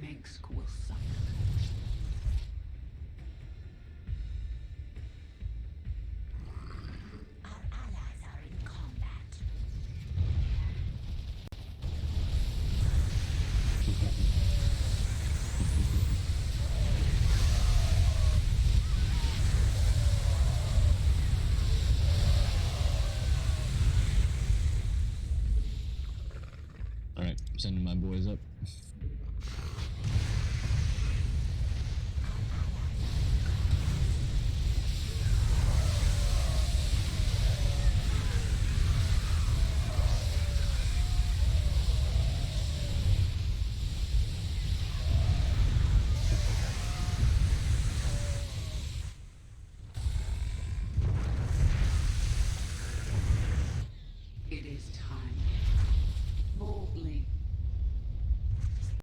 Mengsk will suffer. Our allies are in combat. Alright, I'm sending my boys up. It is time. More